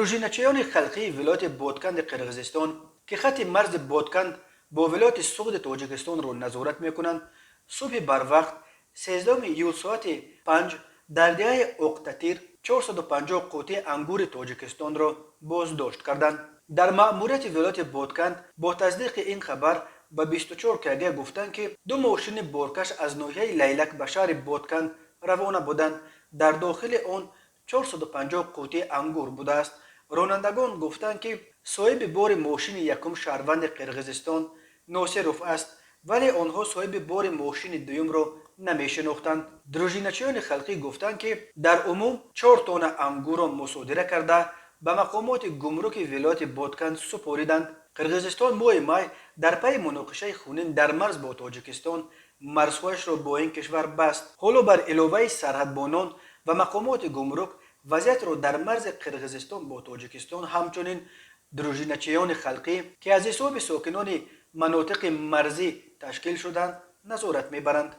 دروژینچیان خلقی ولایت بادکند قرقیزستان که خط مرز بادکند با ولایت سوخت تاجیکستان را نظارت میکنند صبح بر وقت 13 ایول ساعت 5 در دهه اقتتیر 450 قوطی انگور تاجیکستان را بازداشت کردند. در مأموریت ولایت بادکند با تصدیق این خبر به 24 کگه گفتند که دو ماشین بارکش از ناحیه لیلک به شهر بادکند روانه بودند. در داخل آن 450 قوطی انگور بوده است. رانندگان گفتند که صاحب بار ماشین یکم شهروند قرقیزستان ناصرف است، ولی آنها صاحب بار ماشین دوم را نمیشناختند. دروژینچیان خلقی گفتند که در عموم 4 تن انگور را مصادره کرده به مقامات گمرک ولایت بادکند سپاریدند. قرقیزستان ماه می در پی مناقشه خونین در مرز با تاجیکستان مرزهایش را با این کشور بست. حالا بر علاوه سرحدبانان و مقامات گمرک وضعیت را در مرز قرقیزستان با تاجیکستان همچنین دروژینچیان خلقی که از حساب ساکنان مناطق مرزی تشکیل شدند نظارت میبرند.